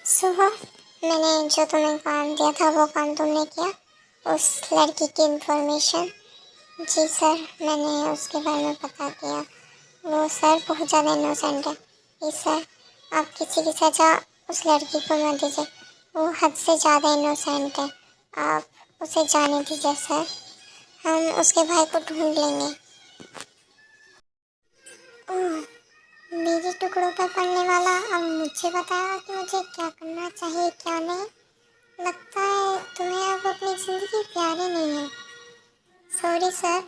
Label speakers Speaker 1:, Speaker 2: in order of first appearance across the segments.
Speaker 1: सुबह मैंने जो तुम्हें काम दिया था वो काम तुमने किया? उस लड़की की इन्फॉर्मेशन? जी सर, मैंने उसके बारे में पता किया। वो सर बहुत ज़्यादा इनोसेंट है। प्लीज़ सर, आप किसी की सज़ा उस लड़की को मत दीजिए। वो हद से ज़्यादा इनोसेंट है। आप उसे जाने दीजिए सर। हम उसके भाई को ढूंढ लेंगे। ओह, मेरे टुकड़ों पर पड़ने वाला अब मुझे बताया कि मुझे क्या करना चाहिए क्या नहीं। लगता है तुम्हें अब अपनी ज़िंदगी प्यारी नहीं है। सॉरी सर,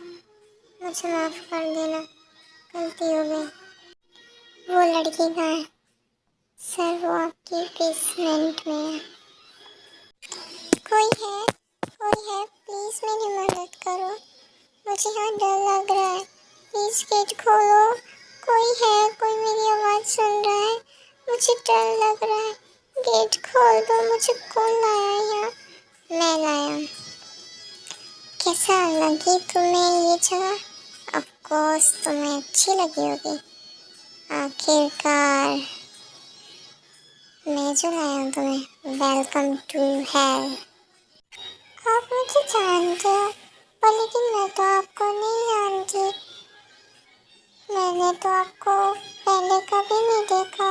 Speaker 1: मुझे माफ़ कर देना, गलती हो गई। वो लड़की कहाँ है? सर वो आपकी बेसमेंट में है। कोई है? कोई है? प्लीज़ मेरी मदद करो, मुझे यहाँ डर लग रहा है। प्लीज़ गेट खोलो। कोई है? कोई मेरी आवाज़ सुन रहा है? मुझे डर लग रहा है। गेट खोल दो। मुझे कौन लाया यहाँ? मैं लाया। कैसा लगी तुम्हें ये जगह? ऑफ कोर्स तुम्हें अच्छी लगी होगी। आखिरकार मैं जो लाया हूँ तुम्हें। Welcome to hell. आप मुझे जानते हो, पर लेकिन मैं तो आपको नहीं जानती। मैंने तो आपको पहले कभी नहीं देखा।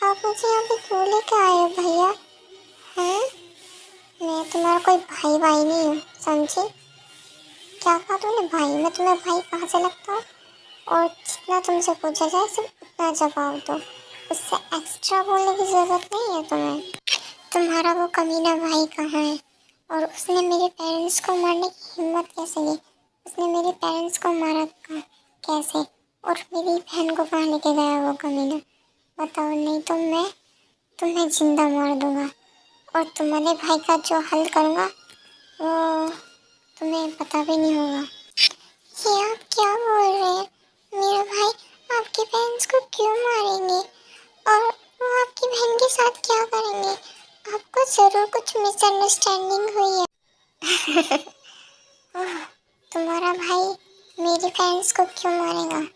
Speaker 1: आप मुझे यहाँ पे क्यों लेके आए हो भैया? हैं? मैं तुम्हारा कोई भाई भाई नहीं हूँ, समझी? क्या कहा तुमने? भाई? मैं तुम्हें भाई कहाँ से लगता हूँ? और जितना तुमसे पूछा जाए सिर्फ उतना जवाब दो, उससे एक्स्ट्रा बोलने की ज़रूरत नहीं है तुम्हें। तुम्हारा वो कमीना भाई कहाँ है? और उसने मेरे पेरेंट्स को मारने की हिम्मत कैसे की? उसने मेरे पेरेंट्स को मारा कैसे? और मेरी बहन को कहाँ लेके गया वो कमीना? बताओ, नहीं तो मैं तुम्हें जिंदा मार दूंगा और तुम्हारे भाई का जो हल करूँगा वो तुम्हें पता भी नहीं होगा। ये आप क्या बोल रहे हैं? मेरा भाई आपके पेरेंट्स को क्यों मारेंगे? और वो आपकी बहन के साथ क्या करेंगे? आपको ज़रूर कुछ मिसअंडरस्टैंडिंग हुई है। ओह, तुम्हारा भाई मेरे पेरेंट्स को क्यों मारेगा?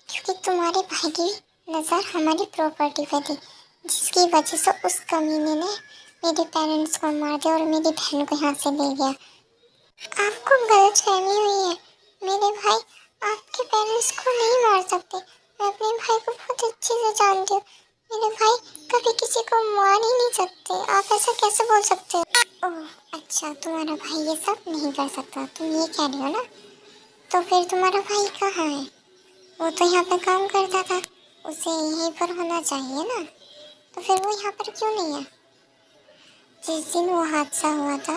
Speaker 1: क्योंकि तुम्हारे भाई की नज़र हमारी प्रॉपर्टी पे थी, जिसकी वजह से उस कमीने ने मेरे पेरेंट्स को मार दिया और मेरी बहन को यहाँ से ले गया। आपको गलतफहमी हुई है। मेरे भाई आपके पेरेंट्स को नहीं मार सकते। मैं अपने भाई को बहुत अच्छे से जानती हूँ। मेरे भाई कभी किसी को मार ही नहीं सकते। आप ऐसा कैसे बोल सकते हो? ओह अच्छा, तुम्हारा भाई ये सब नहीं कर सकता, तुम ये कह रही हो ना? तो फिर तुम्हारा भाई कहाँ है? वो तो यहाँ पे काम करता था, उसे यहीं पर होना चाहिए ना। तो फिर वो यहाँ पर क्यों नहीं है? जिस दिन वो हादसा हुआ था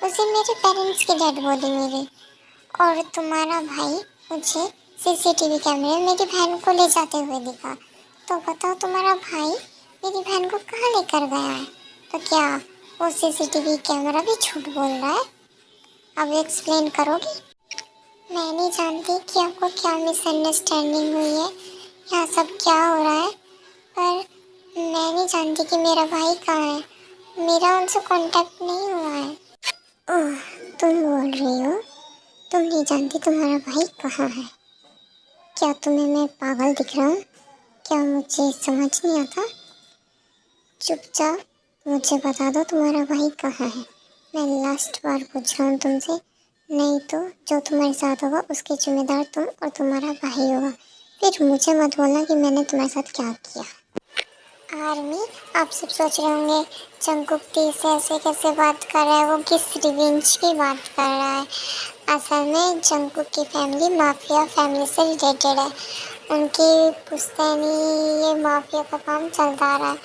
Speaker 1: उस दिन मेरे पेरेंट्स की डेड बॉडी मिली और तुम्हारा भाई मुझे सीसीटीवी कैमरे में मेरी बहन को ले जाते हुए दिखा। तो बताओ, तुम्हारा भाई मेरी बहन को कहाँ लेकर गया है? तो क्या वो सीसीटीवी कैमरा भी झूठ बोल रहा है? अब एक्सप्लेन करोगी? मैं नहीं जानती कि आपको क्या मिसअंडरस्टैंडिंग हुई है, यहाँ सब क्या हो रहा है, पर मैं नहीं जानती कि मेरा भाई कहाँ है। मेरा उनसे कांटेक्ट नहीं हुआ है। ओह, तुम बोल रही हो तुम नहीं जानती तुम्हारा भाई कहाँ है? क्या तुम्हें मैं पागल दिख रहा हूँ? क्या मुझे समझ नहीं आता? चुपचाप मुझे बता दो तुम्हारा भाई कहाँ है। मैं लास्ट बार पूछ रहा हूँ तुमसे, नहीं तो जो तुम्हारे साथ होगा उसके जिम्मेदार तुम और तुम्हारा भाई होगा। फिर मुझे मत बोलना कि मैंने तुम्हारे साथ क्या किया। आर्मी, आप सब सोच रहे होंगे जंगकुक से ऐसे कैसे बात कर रहा है, वो किस रिवेंज की बात कर रहा है। असल में जंगकुक की फैमिली माफिया फैमिली से रिलेटेड है। उनकी पुश्तैनी ये माफिया का काम चलता आ रहा है,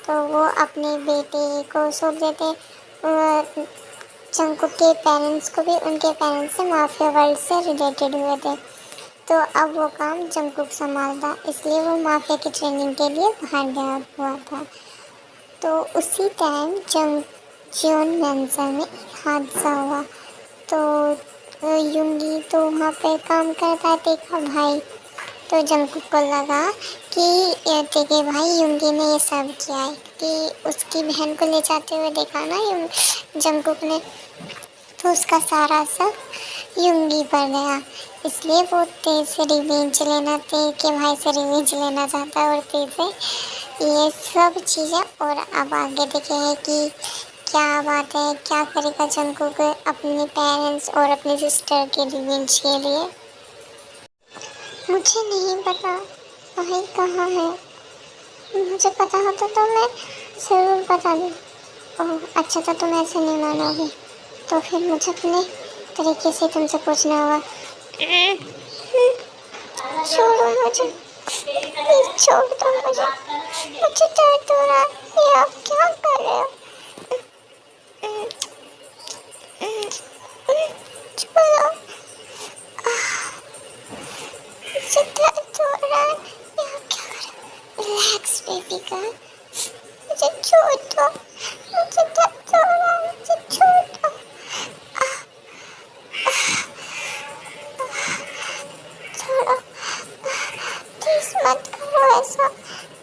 Speaker 1: तो वो अपने बेटे को सौंप देते। जंगकुक के पेरेंट्स को भी उनके पेरेंट्स से माफिया वर्ल्ड से रिलेटेड हुए थे, तो अब वो काम जंगकुक संभालता, इसलिए वो माफिया की ट्रेनिंग के लिए बाहर गया हुआ था। तो उसी टाइम जंगजियोन मैंसन में एक हादसा हुआ। तो युंगी तो वहाँ पे काम करता देखा भाई, तो जंगकुक को लगा कि ये देखे भाई युंगी ने ये सब किया है, कि उसकी बहन को ले जाते हुए देखा ना जंगकुक ने, तो उसका सारा सब युंगी पर गया। इसलिए वो तेज से रिवेंज लेना, तेज के भाई से रिवेंज लेना चाहता है और तेज से ये सब चीज़ें और अब आगे देखेंगे कि क्या बात है, क्या करेगा जंगकुक अपने पेरेंट्स और अपने सिस्टर के रिवेंज के लिए। मुझे नहीं पता भाई कहाँ है, मुझे पता होता तो मैं ज़रूर बता दूँ। ओह अच्छा, तो तुम ऐसे नहीं मानोगे, तो फिर मुझे अपने तरीके से तुमसे पूछना होगा। छोड़ो मुझे, प्लीज छोड़ दो मुझे, मुझे दर्द हो रहा है। ये आप क्या कर रहे हो? छोड़ो, मुझे दर्द हो रहा है। ये आप क्या कर रहे हो? रिलैक्स बेबी गर्ल, मुझे छोड़ दो, मुझे दर्द हो रहा है, मुझे छोड़ दो। छोड़ो, प्लीज मत करो ऐसा,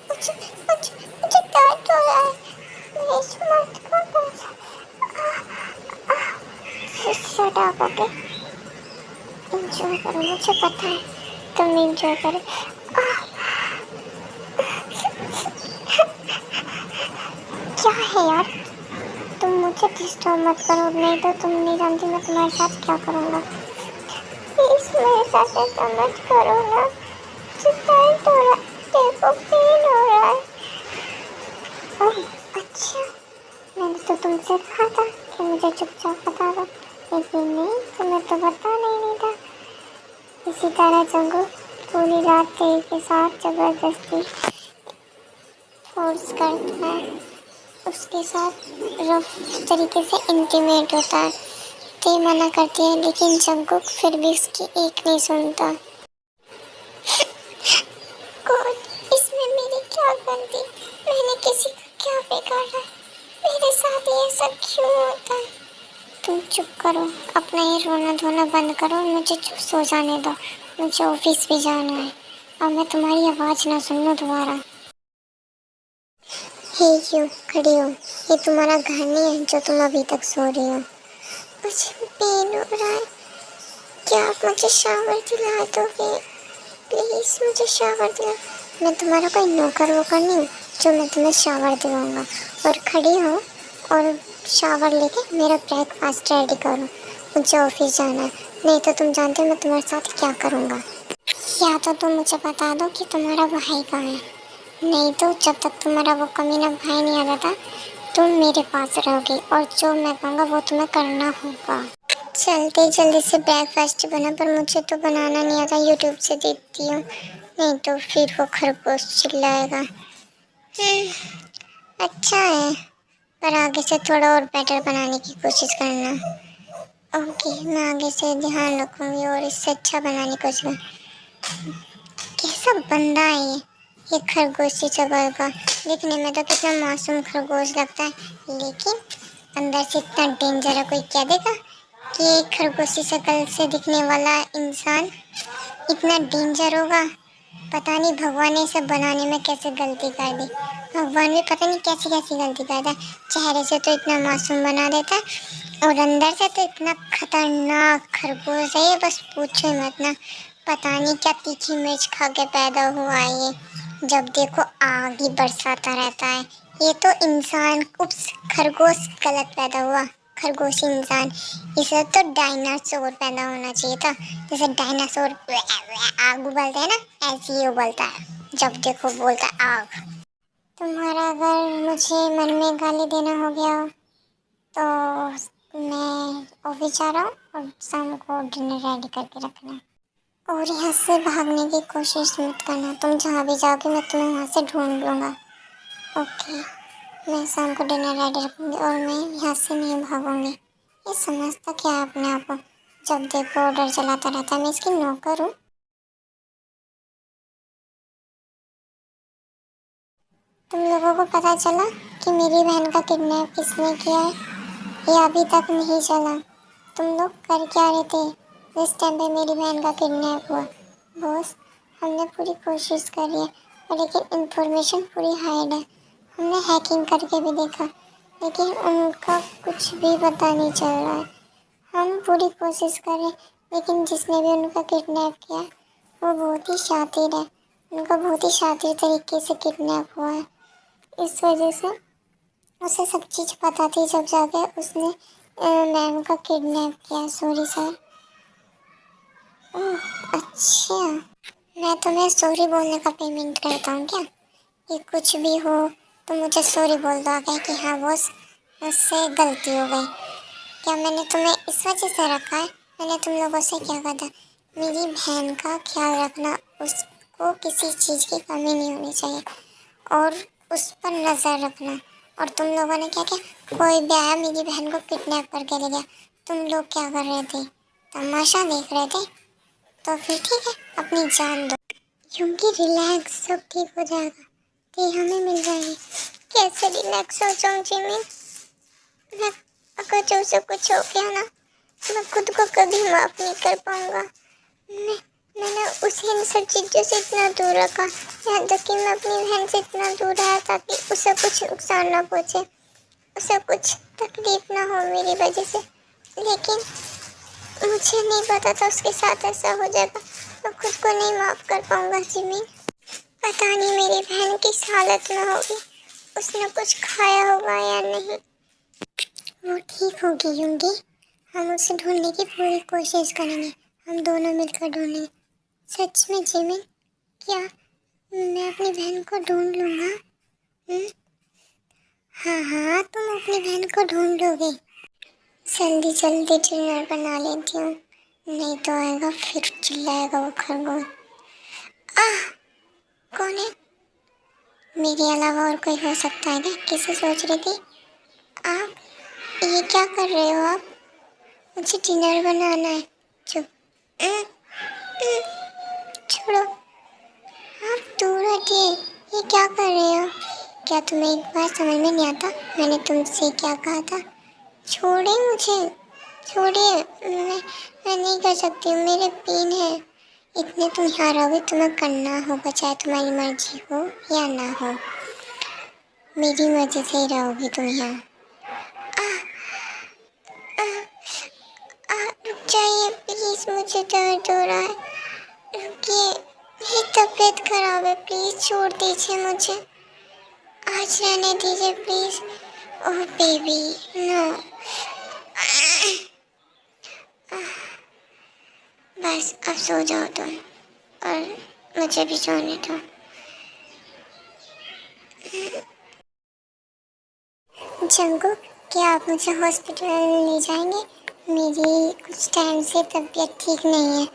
Speaker 1: मुझे मुझे मुझे दर्द हो रहा है, प्लीज मत करो ऐसा। Shut up, okay? एंजॉय करो, मुझे पता है तुम एंजॉय करो। क्या है यार, तुम मुझे डिस्टर्ब मत करो, नहीं तो तुम नहीं जानती मैं तुम्हारे साथ क्या करूँगा। प्लीज मेरे साथ ऐसा मत करो ना, मुझे दर्द हो रहा है, देखो पेन हो रहा है। ओह अच्छा, मैंने तो तुमसे कहा था कि मुझे चुपचाप बता दो, लेकिन नहीं, तुम्हें तो बताना ही नहीं था। इसी तरह जंगू पूरी रात तेरी के साथ जबरदस्ती फोर्स करता है, उसके साथ रफ तरीके से इंटीमेट होता है। ते मना करती है लेकिन जंगकुक फिर भी उसकी एक नहीं सुनता। गॉड, इसमें मेरी क्या गलती, मैंने किसी का क्या बिगाड़ा, मेरे साथ ये सब क्यों होता है? तुम चुप करो, अपना ये रोना धोना बंद करो और मुझे चुप सो जाने दो, मुझे ऑफिस भी जाना है। अब मैं तुम्हारी आवाज़ ना सुन लूँ दोबारा। हे यू, खड़ी हो, ये तुम्हारा घर नहीं है जो तुम अभी तक सो रही हो। मुझे पेन हो रहा है, क्या आप मुझे शावर दिला दोगे? प्लीज़ मुझे शावर दिला। मैं तुम्हारा कोई नौकर वोकर नहीं हूँ जो मैं तुम्हें शावर दिलाऊंगा। और खड़ी हो और शावर लेके मेरा ब्रेकफास्ट रेडी करो, मुझे ऑफिस जाना है, नहीं तो तुम जानते हो मैं तुम्हारे साथ क्या करूँगा। या तो तुम मुझे बता दो कि तुम्हारा भाई कहाँ है, नहीं तो जब तक तुम्हारा वो कमीना भाई नहीं आ जाता तुम मेरे पास रहोगी और जो मैं कहूँगा वो तुम्हें करना होगा। चलते जल्दी से ब्रेकफास्ट बना, पर मुझे तो बनाना नहीं आता, यूट्यूब से देखती हूँ, नहीं तो फिर वो खरगोश चिल्लाएगा। अच्छा है, पर आगे से थोड़ा और बेटर बनाने की कोशिश करना। ओके, मैं आगे से ध्यान रखूँगी और इससे अच्छा बनाने की कोशिश। कैसा बंदा है ये खरगोशी जगह का, दिखने में तो कितना मासूम खरगोश लगता है, लेकिन अंदर से इतना डेंजर है। कोई कह देगा कि एक खरगोशी शक्ल से दिखने वाला इंसान इतना डेंजर होगा। पता नहीं भगवान ने इसे बनाने में कैसे गलती कर दी, भगवान भी पता नहीं कैसी कैसी गलती करता है। चेहरे से तो इतना मासूम बना देता है और अंदर से तो इतना खतरनाक खरगोश है ये, बस पूछो ही मत ना। पता नहीं क्या तीखी मिर्च खा के पैदा हुआ है ये, जब देखो आग ही बरसाता रहता है। ये तो इंसान, उप्स, खरगोश गलत पैदा हुआ, खरगोशी इंसान। इसे तो डायनासोर पैदा होना चाहिए था, जैसे डायनासोर आग उबलते हैं ना, ऐसे ही उबलता है, जब देखो बोलता है आग। तुम्हारा अगर मुझे मन में गाली देना हो गया हो तो मैं ऑफिस जा रहा हूँ और शाम को डिनर रेडी करके रखना। और यहाँ से भागने की कोशिश मत करना, तुम जहाँ भी जाओगे मैं तुम्हें वहाँ से ढूंढ लूँगा। ओके, मैं शाम को डिनर रेडी रखूँगी और मैं यहाँ से नहीं भागूँगी। ये समझता क्या है अपने आप को, जब देखो ऑर्डर चलाता रहता है, मैं इसकी नौकर हूँ। तुम लोगों को पता चला कि मेरी बहन का किडनैप किसने किया है? ये अभी तक नहीं चला। तुम लोग कर क्या रहे थे जिस टाइम पे मेरी बहन का किडनैप हुआ? बॉस, हमने पूरी कोशिश करी है, लेकिन इंफॉर्मेशन पूरी हाइड है। हमने हैकिंग करके भी देखा, लेकिन उनका कुछ भी पता नहीं चल रहा है। हम पूरी कोशिश करें, लेकिन जिसने भी उनका किडनैप किया वो बहुत ही शातिर है, उनका बहुत ही शातिर तरीके से किडनैप हुआ है। इस वजह से उसे सब चीज़ पता थी जब जाके उसने मैम का किडनैप किया। Sorry sir. ओह अच्छा, मैं तुम्हें सॉरी बोलने का पेमेंट करता हूँ क्या? कि कुछ भी हो तो मुझे सॉरी बोल दो आगे कि हाँ बॉस मुझसे गलती हो गई। क्या मैंने तुम्हें इस वजह से रखा है? मैंने तुम लोगों से क्या कहा था? मेरी बहन का ख्याल रखना, उसको किसी चीज़ की कमी नहीं होनी चाहिए और उस पर नज़र रखना। और तुम लोगों ने क्या किया? कोई भी आया मेरी बहन को किडनैप करके ले गया। तुम लोग क्या कर रहे थे? तमाशा देख रहे थे? तो फिर ठीक है, अपनी जान दो क्योंकि रिलैक्स, सब ठीक हो जाएगा। ये हमें मिल जाएगी। कैसे रिलैक्स हो जाऊँ जिमी? मैं अगर जो से कुछ हो गया ना, मैं खुद को कभी माफ़ नहीं कर पाऊँगा। मैंने उसे इन सब चीज़ों से इतना दूर रखा, यहाँ तक कि मैं अपनी बहन से इतना दूर रहा ताकि उसे कुछ नुकसान ना पहुँचे, उसे कुछ तकलीफ ना हो मेरी वजह से। लेकिन मुझे नहीं पता था उसके साथ ऐसा हो जाएगा। मैं खुद को नहीं माफ़ कर पाऊँगा जिमी। पता नहीं मेरी बहन किस हालत में होगी, उसने कुछ खाया होगा या नहीं। वो ठीक होगी होंगी, हम उसे ढूंढने की पूरी कोशिश करेंगे। हम दोनों मिलकर ढूंढेंगे। सच में जिमी, क्या मैं अपनी बहन को ढूंढ लूँगा? हाँ हाँ, तुम अपनी बहन को ढूंढ लोगे। जल्दी जल्दी डिनर बना लेती हूँ, नहीं तो आएगा फिर चिल्लाएगा वो खरगोश। आह, कौन है? मेरे अलावा और कोई हो सकता है क्या? किसे सोच रही थी आप? ये क्या कर रहे हो आप? मुझे डिनर बनाना है। चुप। अं, अं, छोड़ो, आप दूर हटिए। ये क्या कर रहे हो? क्या तुम्हें एक बार समझ में नहीं आता मैंने तुमसे क्या कहा था? छोड़िए मुझे, छोड़िए। मैं नहीं कर सकती हूँ, मेरे पेन है। इतने तुम यहाँ रहोगे, तुम्हें करना होगा चाहे तुम्हारी मर्जी हो या ना हो। मेरी मर्जी से ही रहोगी तुम यहाँ। रुक जाइए प्लीज़, मुझे दर्द हो रहा है। रुकिए, मेरी तबीयत खराब है, प्लीज़ छोड़ दीजिए मुझे। आज रहने दीजिए प्लीज़। Oh baby no. बस अब सो जाओ तुम और मुझे भी सोने दो। जंगू, क्या आप मुझे हॉस्पिटल ले जाएंगे? मेरी कुछ टाइम से तबीयत ठीक नहीं है।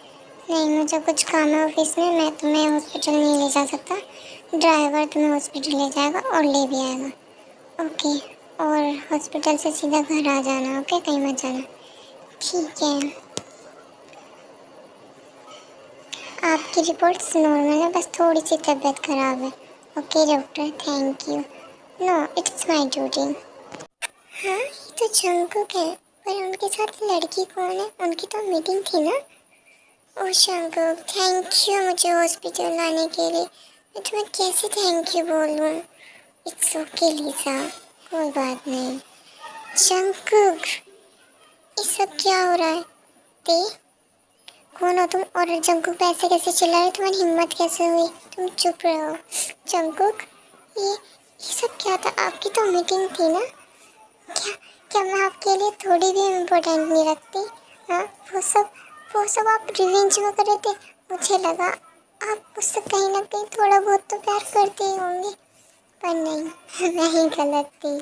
Speaker 1: नहीं, मुझे कुछ काम है ऑफिस में, मैं तुम्हें हॉस्पिटल नहीं ले जा सकता। ड्राइवर तुम्हें हॉस्पिटल ले जाएगा और ले भी आएगा। ओके, और हॉस्पिटल से सीधा घर आ जाना। ओके, कहीं मत जाना। ठीक है। आपकी रिपोर्ट्स नॉर्मल है, बस थोड़ी सी तबीयत खराब है। Okay doctor, thank you. No, it's my duty. हाँ, ये तो जंगकुक है, पर उनके साथ लड़की कौन है? उनकी तो मीटिंग थी ना। ओह जंगकुक, थैंक यू मुझे हॉस्पिटल लाने के लिए। मैं तुम्हें कैसे थैंक यू बोलूँ? इट्स ओके लीजा, कोई बात नहीं। जंगकुक, ये सब क्या हो रहा है? ते कौन हो तुम? और जंगकुक पे ऐसे कैसे चिल्ला रहे? तुम्हारी हिम्मत कैसे हुई? तुम चुप रहो। जंगकुक, ये सब क्या था? आपकी तो मीटिंग थी ना। क्या क्या मैं आपके लिए थोड़ी भी इम्पोर्टेंट नहीं रखती? हाँ, वो सब आप रिवेंज में कर रहे थे। मुझे लगा आप मुझसे कहीं ना कहीं थोड़ा बहुत तो प्यार करते ही होंगे, पर नहीं, मैं ही गलत थी।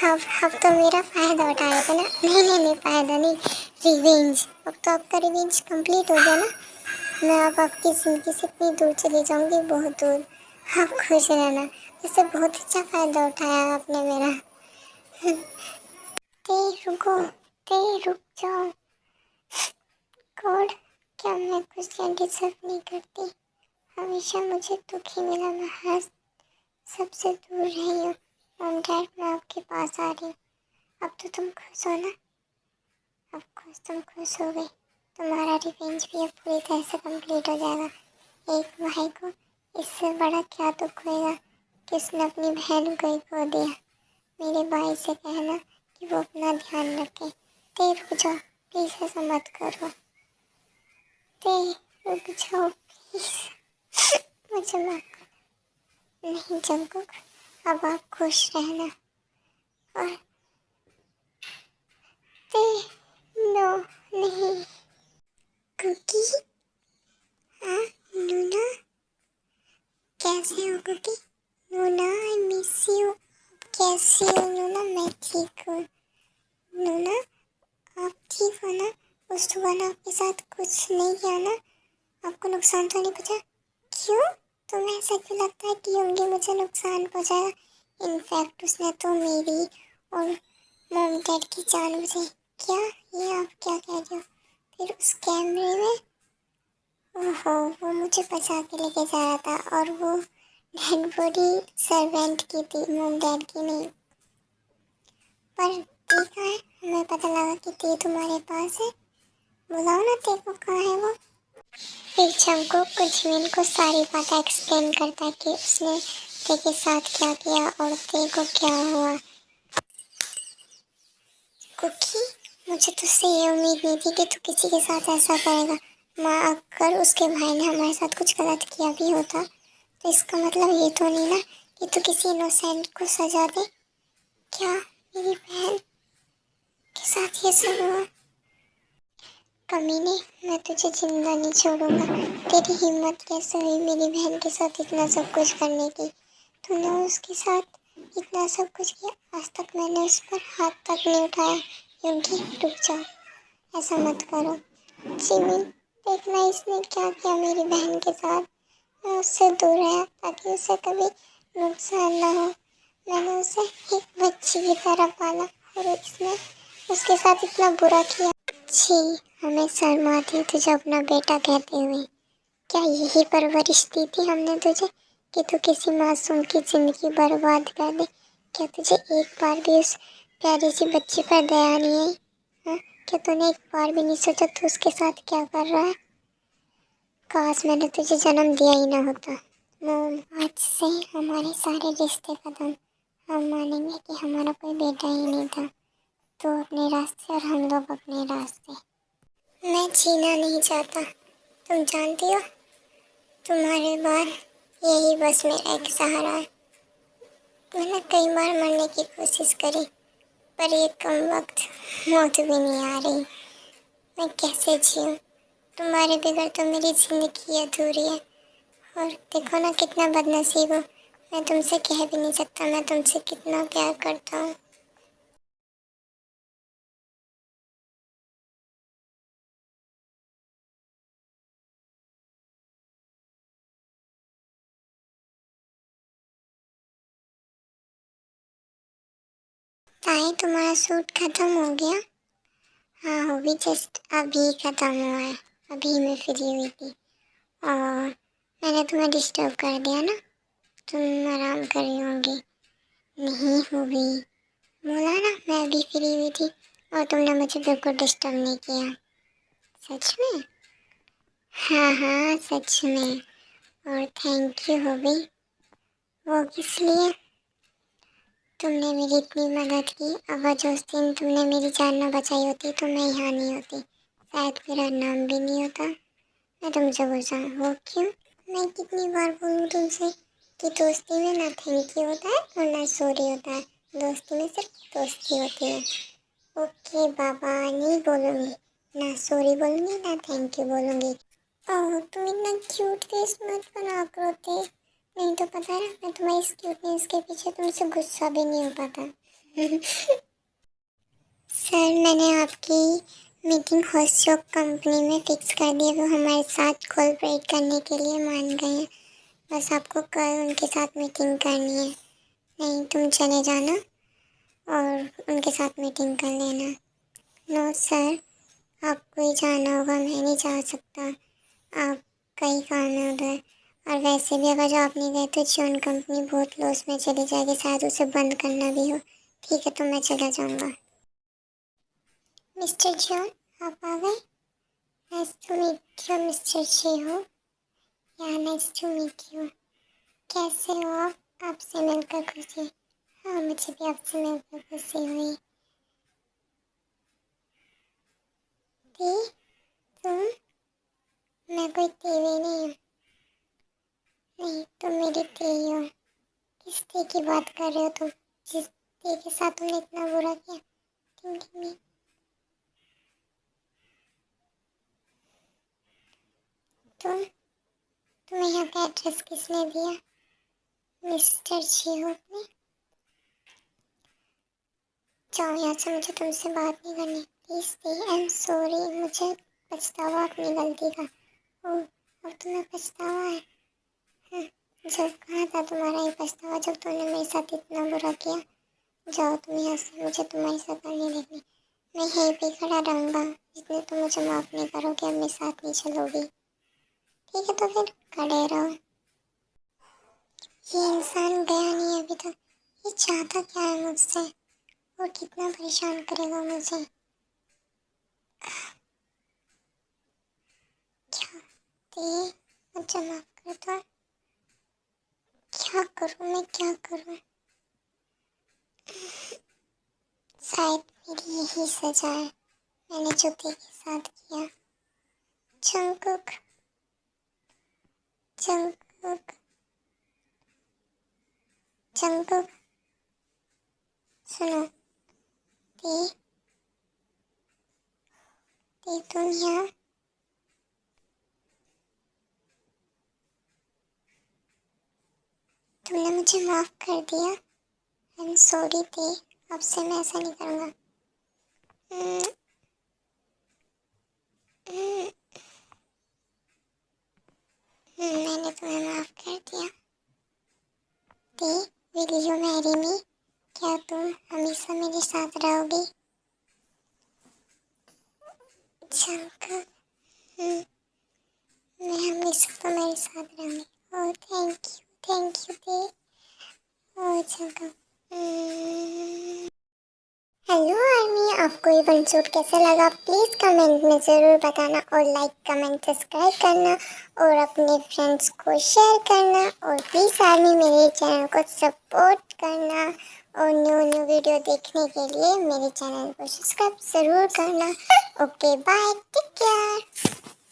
Speaker 1: अब तो मेरा फ़ायदा उठाया था ना। नहीं नहीं नहीं, फ़ायदा नहीं, रिवेंज। अब तो आपका रिवेंज कंप्लीट हो गया ना। मैं अब आपकी ज़िंदगी से इतनी दूर चली जाऊंगी, बहुत दूर। आप खुश रहना। इससे बहुत अच्छा फ़ायदा उठाया आपने मेरा। ते रुको, ते रुक जाओ। गॉड, क्या मैं खुशियाँ डिजर्व नहीं करती? हमेशा मुझे दुख ही मिला। मैं हर सबसे दूर रही हूँ। मॉम डैड, मैं आपके पास आ रही हूँ। अब तो तुम खुश हो ना? अब खुश, तुम खुश हो गई। तुम्हारा रिवेंज भी अब पूरी तरह से कंप्लीट हो जाएगा। एक भाई को इससे बड़ा क्या दुख होएगा कि उसने अपनी बहन को ही खो दिया। मेरे भाई से कहना कि वो अपना ध्यान रखे। ते रुक जाओ प्लीज़, ऐसा मत करो। ते रुक जाओ प्लीज़, मुझे माफ कर। नहीं जंगकुक, अब आप खुश रहना और ते नो नहीं। कुकी, हाँ नूना, कैसे हो कुकी? नूना आई मिस यू। कैसी हो नूना? मैं ठीक हूँ। नूना आप ठीक हो ना? उस सुबह ने आपके साथ कुछ नहीं किया ना? आपको नुकसान तो नहीं पहुँचा? क्यों? तुम्हें ऐसा क्यों लगता है कि होंगे मुझे नुकसान पहुँचाया? इनफैक्ट उसने तो मेरी और मॉम डैड की जान बचाई। क्या? ये आप क्या कह रहे हो? फिर उस कैमरे में, ओहो, वो मुझे बचा के लेके जा रहा था और वो डेड बॉडी सर्वेंट की थी, मॉम डैड की नहीं। पर देखा है, हमें पता लगा कि ते तुम्हारे पास है। बुलाओ ना ते को, कहाँ है वो? फिर चंको कुछ मिनट को सारी बातें एक्सप्लेन करता है कि उसने ते के साथ क्या किया और ते को क्या हुआ। कुकी, मुझे तुझसे ये उम्मीद नहीं थी कि तू किसी के साथ ऐसा करेगा। माँ, अगर उसके भाई ने हमारे साथ कुछ गलत किया भी होता तो इसका मतलब ये तो नहीं ना कि तू किसी इनोसेंट को सजा दे। क्या मेरी बहन के साथ ये सब हुआ? कमीने, मैं तुझे जिंदा नहीं छोड़ूंगा। तेरी हिम्मत कैसे हुई मेरी बहन के साथ इतना सब कुछ करने की? तूने उसके साथ इतना सब कुछ किया, आज तक मैंने उस पर हाथ तक नहीं उठाया। योगी रुक जाओ, ऐसा मत करो। जिमिन, देखना इसने क्या किया मेरी बहन के साथ। मैं उससे दूर रहा ताकि उसे कभी नुकसान ना हो। मैंने उसे एक बच्ची की तरह पाला और इसने उसके साथ इतना बुरा किया। छी, हमें शर्म आती है तुझे अपना बेटा कहते हुए। क्या यही परवरिश दी थी हमने तुझे कि तू किसी मासूम की जिंदगी बर्बाद कर दे? क्या तुझे एक बार भी उस प्यारी सी बच्ची पर दया नहीं आई? हाँ? क्या तूने एक बार भी नहीं सोचा तू उसके साथ क्या कर रहा है? काश मैंने तुझे जन्म दिया ही ना होता। मोम, आज से हमारे सारे रिश्ते खत्म। हम मानेंगे कि हमारा कोई बेटा ही नहीं था। तू अपने रास्ते और हम लोग अपने रास्ते। मैं जीना नहीं चाहता, तुम जानती हो, तुम्हारे बाद यही बस मेरा एक सहारा है। मैंने कई बार मरने की कोशिश करी पर ये कम वक्त मौत भी नहीं आ रही। मैं कैसे जीऊँ? तुम्हारे बगैर तो मेरी जिंदगी अधूरी है। और देखो ना कितना बदनसीब हूँ। मैं तुमसे कह भी नहीं सकता मैं तुमसे कितना प्यार करता हूँ। ताई, तुम्हारा सूट खत्म हो गया? हाँ, वो भी जस्ट अभी खत्म हुआ है। अभी मैं फ्री हुई थी और मैंने तुम्हें डिस्टर्ब कर दिया ना? तुम आराम कर रही होंगी। नहीं हुई, बोला ना मैं अभी फ्री हुई थी और तुमने मुझे बिल्कुल डिस्टर्ब नहीं किया। सच में? हाँ हाँ, सच में। और थैंक यू हॉबी। वो किस लिए? तुमने मेरी इतनी मदद की। अगर जो उस दिन तुमने मेरी जान न बचाई होती तो मैं यहाँ नहीं होती, शायद मेरा नाम भी नहीं होता। मैं तुमसे गुस्सा हो क्यों? मैं कितनी बार बोलूँ तुमसे कि दोस्ती में ना थैंक यू होता है और ना सॉरी होता है। दोस्ती में सिर्फ दोस्ती होती है। ओके बाबा, नहीं बोलूँगी, ना सॉरी बोलूँगी ना थैंक यू बोलूँगी। ओह, तुम इतना क्यूट फेस मत बना करो ते। नहीं तो पता है मैं तुम्हारी इस क्यूटनेस के पीछे तुमसे गुस्सा भी नहीं हो पाता। सर, मैंने आपकी मीटिंग होस्टोक कंपनी में फ़िक्स कर दी है। वो हमारे साथ कोलैबोरेट करने के लिए मान गए हैं। बस आपको कल उनके साथ मीटिंग करनी है। नहीं, तुम चले जाना और उनके साथ मीटिंग कर लेना। नो सर, आपको ही जाना होगा, मैं नहीं जा सकता। आप कई काम है उधर। और वैसे भी अगर जो आप नहीं गए तो जियोन कंपनी बहुत लॉस में चली जाएगी, शायद उसे बंद करना भी हो। ठीक है, तो मैं चला जाऊँगा। मिस्टर जॉन, आप आ गए? Nice to meet you mister शेहो। Yeah nice to meet you. कैसे हो आप? आपसे मिलकर खुशी। हाँ, मुझे भी आपसे मिलकर खुशी हुई। ती, तुम? मैं कोई टीवी नहीं हूँ। नहीं, तुम मेरी ती हो। किस डे की बात कर रहे हो तुम, जिस डे के साथ तुमने इतना बुरा किया? टिंग तुम्हें यहाँ का एड्रेस किसने दिया? मिस्टर शिहोक ने? जाओ यहाँ से, मुझे तुमसे बात नहीं करनी। Please please, I am sorry, मुझे पछतावा अपनी गलती का। ओह, अब तुम्हें पछतावा है? हाँ, जब कहा था तुम्हारा ये पछतावा, जब तुमने मेरे साथ इतना बुरा किया। जाओ तुम यहाँ से, मुझे तुम्हारी शक्ल नहीं देखनी। मैं यहीं पे खड़ा रहूँगा, जितने तुम मुझे माफ़ नहीं करोगे, अब मेरे साथ नहीं चलोगी। ठीक है, तो फिर खड़े रहो। ये इंसान गया नहीं अभी तक। ये चाहता क्या है मुझसे, और कितना परेशान करेगा मुझे? क्या दे, मुझे माफ़ कर दो। क्या करूँ मैं, क्या करूँ? शायद मेरी यही सजा है, मैंने जो दे के साथ किया। जंगकुक, जंगकुक, जंगकुक, सुनो। दे, दे तुम यहाँ। तुमने मुझे माफ़ कर दिया। आई एम सॉरी दे, अब से मैं ऐसा नहीं करूँगा। हम्म, हम्म, मैंने तुम्हें माफ़ कर दिया। दे, विल यू मैरी मी? क्या तुम हमेशा मेरे साथ रहोगी? जंगकुक, मैं हमेशा तुम्हारे साथ रहूँगी। Oh thank you they. Oh Jungkook. Hello army, आपको ये वनशॉट कैसा लगा? प्लीज़ कमेंट में ज़रूर बताना, और लाइक कमेंट सब्सक्राइब करना, और अपने फ्रेंड्स को शेयर करना, और प्लीज़ आर्मी मेरे चैनल को सपोर्ट करना, और न्यू न्यू वीडियो देखने के लिए मेरे चैनल को सब्सक्राइब ज़रूर करना। Okay bye, take care.